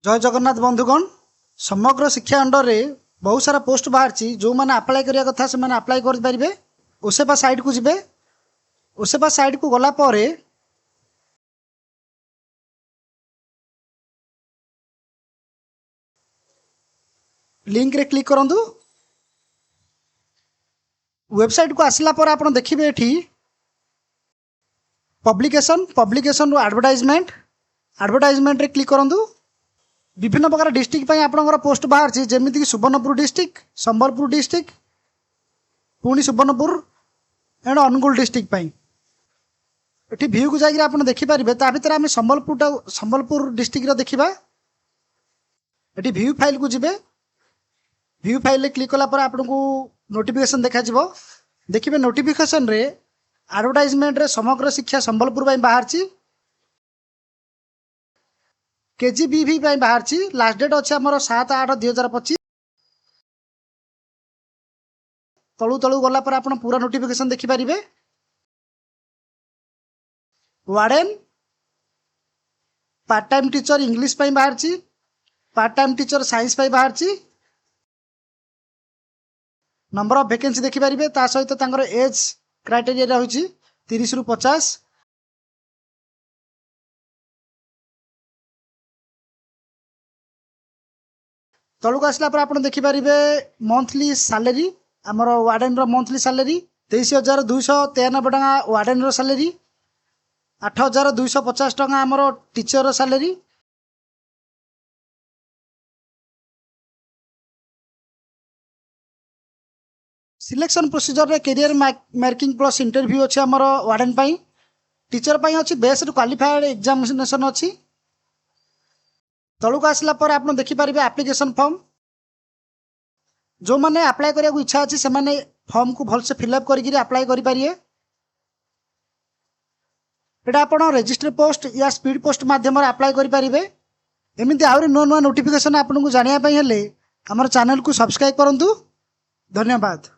जय जगन्नाथ बंधुगण समग्र शिक्षा अंडर रे बहुत सारा पोस्ट बाहर जो मैंने अप्लाई करिया कथा से मैंने अप्लाई कर पारिबे। ओसेपा साइट को जिबे। ओसेपा साइट को गला परे लिंक रे क्लिक करंतु। वेबसाइट को आसला पर आपण देखिबे एठी पब्लिकेशन रो एडवर्टाइजमेंट रे क्लिक करंतु। विभिन्न प्रकार डिस्ट्रिक्ट पई आपनकर पोस्ट बाहर छी जेमिति कि सुवर्णपुर डिस्ट्रिक्ट, संबलपुर डिस्ट्रिक्ट, पुणी सुवर्णपुर एंड अनुगुल डिस्ट्रिक्ट पई एठी व्यू को जाई आपन देखि परिबे। ता भीतर हम संबलपुर डिस्ट्रिक्ट रो देखिबा। एठी व्यू फाइल को जिबे। व्यू फाइल रे क्लिक कला पर आपन को नोटिफिकेशन देखा जिवो। देखिबे नोटिफिकेशन रे एडवर्टाइजमेंट रे समग्र शिक्षा संबलपुर पई बाहर छी। केजीबीवी पई बाहर छी। लास्ट डेट अछि हमर 7/8/2025। तळु तळु गला पर आपण पूरा नोटिफिकेशन देखि परिबे। Warden part time teacher English पई बाहर छी। पार्ट टाइम टीचर साइंस पई बाहर छी। नंबर ऑफ वैकेंसी देखि परिबे। ता सहित तांकर एज क्राइटेरिया रहुची 30 रु 50। तळु को आसला पर आपण देखि परिबे मंथली सैलरी हमर वार्डन रो मंथली सैलरी 23,293 टका वार्डन रो सैलरी, 8,250 टका हमर टीचर रो सैलरी। सिलेक्शन प्रोसीजर रे करियर मार्किंग प्लस इंटरव्यू अछि हमर वार्डन पई। टीचर पई अछि बेस्ड क्वालिफाइड एग्जामिनेशन अछि। तळु को आसला पर आपण देखि परिबे एप्लीकेशन फॉर्म। जो माने अप्लाई करिया को इच्छा अछि से माने फॉर्म को भल से फिलअप करिकरी अप्लाई करि पारिए। एटा आपण रजिस्टर पोस्ट या स्पीड पोस्ट माध्यम रे अप्लाई करि पारिबे। एमिति आउरी नो नो नोटिफिकेशन आपण को जानिया पई हेले हमर चैनल को सब्सक्राइब करंतु। धन्यवाद।